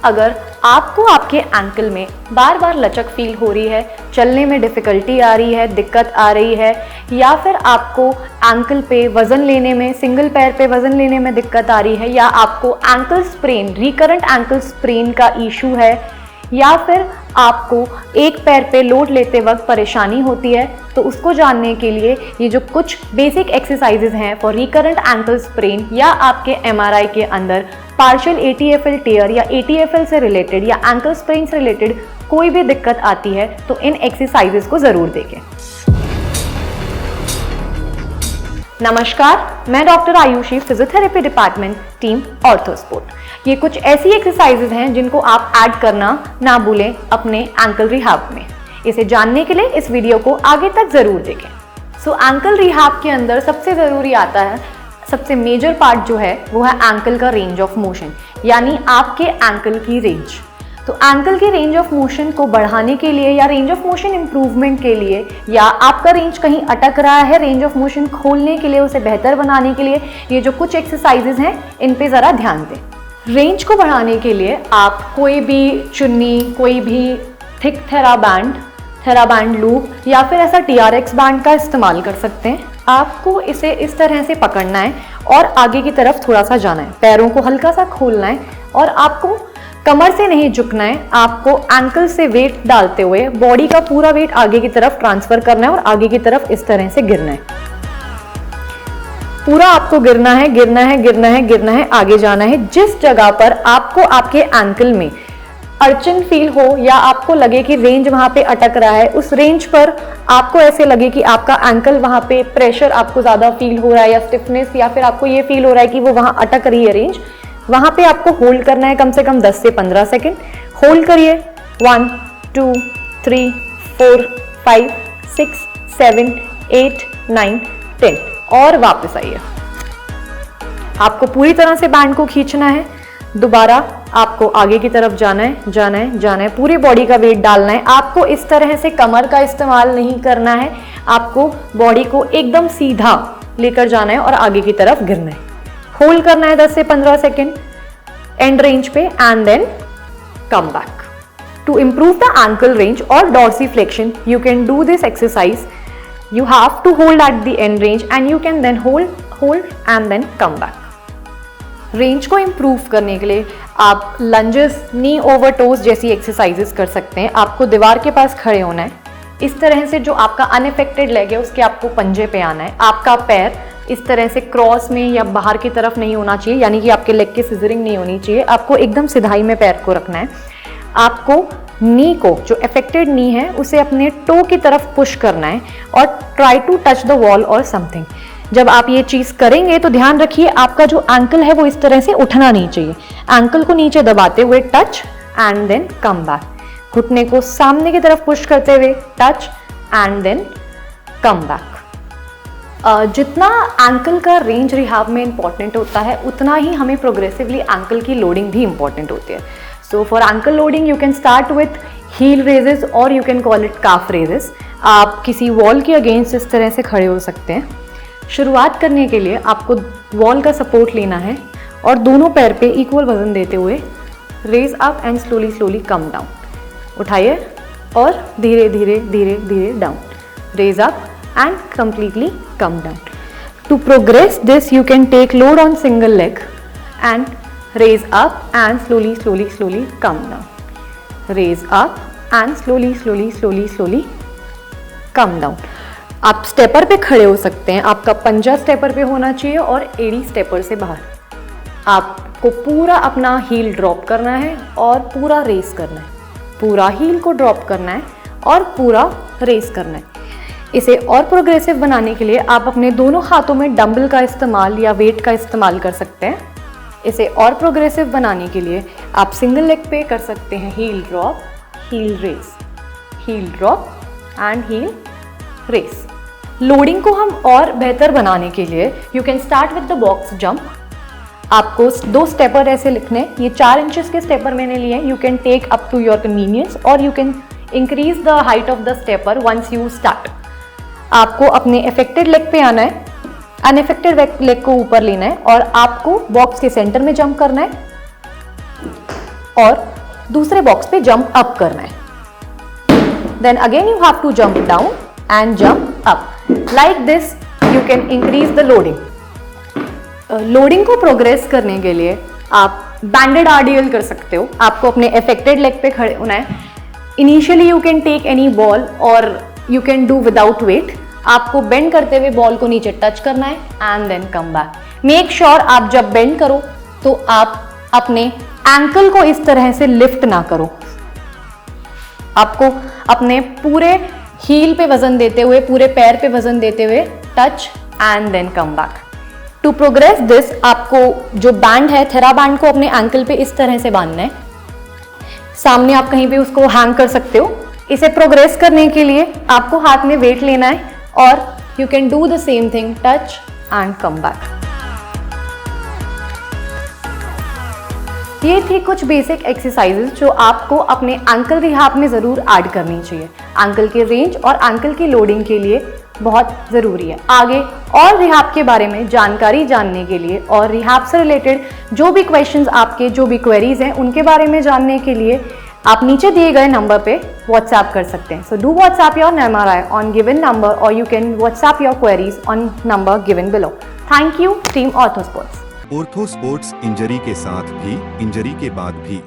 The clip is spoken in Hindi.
अगर आपको आपके एंकल में बार बार लचक फील हो रही है, चलने में डिफ़िकल्टी आ रही है, दिक्कत आ रही है, या फिर आपको एंकल पे वज़न लेने में, सिंगल पैर पे वज़न लेने में दिक्कत आ रही है, या आपको ankle sprain, recurrent ankle sprain का इशू है, या फिर आपको एक पैर पे लोड लेते वक्त परेशानी होती है, तो उसको जानने के लिए ये जो कुछ बेसिक एक्सरसाइजेज हैं फॉर रिकरेंट एंकल स्प्रेन, या आपके एमआरआई के अंदर पार्शियल एटीएफएल टेयर या एटीएफएल से रिलेटेड या एंकल स्प्रेन से रिलेटेड कोई भी दिक्कत आती है, तो इन एक्सरसाइजेज को ज़रूर देखें। नमस्कार, मैं doctor Ayushi, physiotherapy department, team Orthosport. ये कुछ ऐसी एक्सरसाइजेज हैं जिनको आप ऐड करना ना भूलें अपने एंकल रिहैब में। इसे जानने के लिए इस वीडियो को आगे तक ज़रूर देखें। एंकल रिहैब के अंदर सबसे ज़रूरी आता है, सबसे मेजर पार्ट जो है वो है एंकल का रेंज ऑफ मोशन, यानी आपके एंकल की रेंज। तो एंकल की रेंज ऑफ मोशन को बढ़ाने के लिए या रेंज ऑफ मोशन इंप्रूवमेंट के लिए, या आपका रेंज कहीं अटक रहा है, रेंज ऑफ मोशन खोलने के लिए, उसे बेहतर बनाने के लिए ये जो कुछ एक्सरसाइजेज हैं इन पे ज़रा ध्यान दें। रेंज को बढ़ाने के लिए आप कोई भी चुन्नी, कोई भी थिक थेराबैंड लूप या फिर ऐसा TRX बैंड का इस्तेमाल कर सकते हैं। आपको इसे इस तरह से पकड़ना है और आगे की तरफ थोड़ा सा जाना है, पैरों को हल्का सा खोलना है और आपको कमर से नहीं झुकना है, आपको एंकल से वेट डालते हुए बॉडी का पूरा वेट आगे की तरफ ट्रांसफर करना है और आगे की तरफ इस तरह से गिरना है। पूरा आपको गिरना है, गिरना है, गिरना है, गिरना है, आगे जाना है। जिस जगह पर आपको आपके एंकल में अड़चन फील हो या आपको लगे कि रेंज वहां पे अटक रहा है, उस रेंज पर आपको ऐसे लगे कि आपका एंकल वहां पे प्रेशर आपको ज्यादा फील हो रहा है या स्टिफनेस, या फिर आपको ये फील हो रहा है कि वो वहां अटक रही है रेंज, वहां पे आपको होल्ड करना है कम से कम 10 से 15 सेकेंड। होल्ड करिए 1 2 3 4 5 6 7 8 9 10 और वापस आइए। आपको पूरी तरह से बैंड को खींचना है, दोबारा आपको आगे की तरफ जाना है, जाना है, जाना है, पूरी बॉडी का वेट डालना है। आपको इस तरह से कमर का इस्तेमाल नहीं करना है, आपको बॉडी को एकदम सीधा लेकर जाना है और आगे की तरफ गिरना है। होल्ड करना है 10 से 15 सेकेंड एंड रेंज पे and then come back. To improve the ankle range or dorsiflexion, you can do this exercise. You have to hold at the end range and you can then hold and then come back. Range को इम्प्रूव करने के लिए आप लंजेस, नी ओवर टोज जैसी एक्सरसाइजेस कर सकते हैं। आपको दीवार के पास खड़े होना है, इस तरह से जो आपका अनअफेक्टेड लेग है उसके आपको पंजे पे आना है। आपका पैर इस तरह से क्रॉस में या बाहर की तरफ नहीं होना चाहिए, यानी कि आपके लेग की सिजरिंग नहीं होनी चाहिए। आपको एकदम सिधाई में पैर को रखना है। आपको नी को, जो अफेक्टेड नी है, उसे अपने टो की तरफ पुश करना है और try to touch the wall और समथिंग। जब आप ये चीज़ करेंगे तो ध्यान रखिए आपका जो एंकल है वो इस तरह से उठना नहीं चाहिए। एंकल को नीचे दबाते हुए touch and then come back. घुटने को सामने की तरफ पुश करते हुए touch and then come back. जितना एंकल का रेंज रिहैब में इंपॉर्टेंट होता है, उतना ही हमें प्रोग्रेसिवली एंकल की लोडिंग भी इंपॉर्टेंट होती है। So for ankle loading you can start with heel raises और you can call it calf raises. आप किसी वॉल के अगेंस्ट इस तरह से खड़े हो सकते हैं। शुरुआत करने के लिए आपको वॉल का सपोर्ट लेना है और दोनों पैर पे इक्वल वजन देते हुए raise up and slowly slowly come down. उठाइए और धीरे धीरे धीरे धीरे down. Raise up and completely come down. To progress this, you can take load on single leg and raise up and slowly slowly slowly come down. Raise up and slowly slowly slowly slowly come down. आप स्टेपर पे खड़े हो सकते हैं। आपका पंजा स्टेपर पे होना चाहिए और एड़ी स्टेपर से बाहर। आपको पूरा अपना हील ड्रॉप करना है और पूरा रेस करना है। पूरा हील को ड्रॉप करना है और पूरा रेस करना है। इसे और प्रोग्रेसिव बनाने के लिए आप अपने दोनों हाथों में डंबल का इस्तेमाल या वेट का इस्तेमाल कर सकते हैं। इसे और प्रोग्रेसिव बनाने के लिए आप सिंगल लेग पे कर सकते हैं heel drop, heel raise, heel drop and heel raise. Loading को हम और बेहतर बनाने के लिए you can start with the box jump. आपको 2 स्टेपर ऐसे लिखने, ये 4 इंचेस के स्टेपर मैंने लिए। You can take up to your convenience और you can increase the height of the stepper once you start. आपको अपने अफेक्टेड लेग पे आना है, अनअफेक्टेड लेग को ऊपर लेना है और आपको बॉक्स के सेंटर में जंप करना है और दूसरे बॉक्स पे जंप अप करना है. Then again you have to jump down and jump up. Like this you can increase the loading. Loading को प्रोग्रेस करने के लिए आप बैंडेड RDL कर सकते हो. आपको अपने अफेक्टेड लेग पे खड़े होना है. Initially you can take any ball और you can do without weight. आपको बेंड करते हुए बॉल को नीचे टच करना है and then come back. Make sure आप जब बेंड करो तो आप अपने एंकल को इस तरह से लिफ्ट ना करो. आपको अपने पूरे हील पे वजन देते हुए, पूरे पैर पे वजन देते हुए touch and then come back. To progress this आपको जो बैंड है, थेरा बैंड को अपने एंकल पे इस तरह से बांधना है. सामने आप कहीं पे उसको हैंग कर सकते हो. इसे प्रोग्रेस करने के लिए आपको हाथ में वेट लेना है और you can do the same thing, touch and come back. ये थी कुछ बेसिक एक्सरसाइजेज जो आपको अपने एंकल रिहैब में ज़रूर ऐड करनी चाहिए. एंकल के रेंज और एंकल की लोडिंग के लिए बहुत ज़रूरी है. आगे और रिहैब के बारे में जानकारी जानने के लिए और रिहैब से रिलेटेड जो भी क्वेश्चंस आपके, जो भी क्वेरीज हैं, उनके बारे में जानने के लिए आप नीचे दिए गए नंबर पे व्हाट्सएप कर सकते हैं. So do WhatsApp your MRI on given number और you can WhatsApp your queries on number given below. Thank you team ortho sports. Ortho sports injury के साथ भी, इंजरी के बाद भी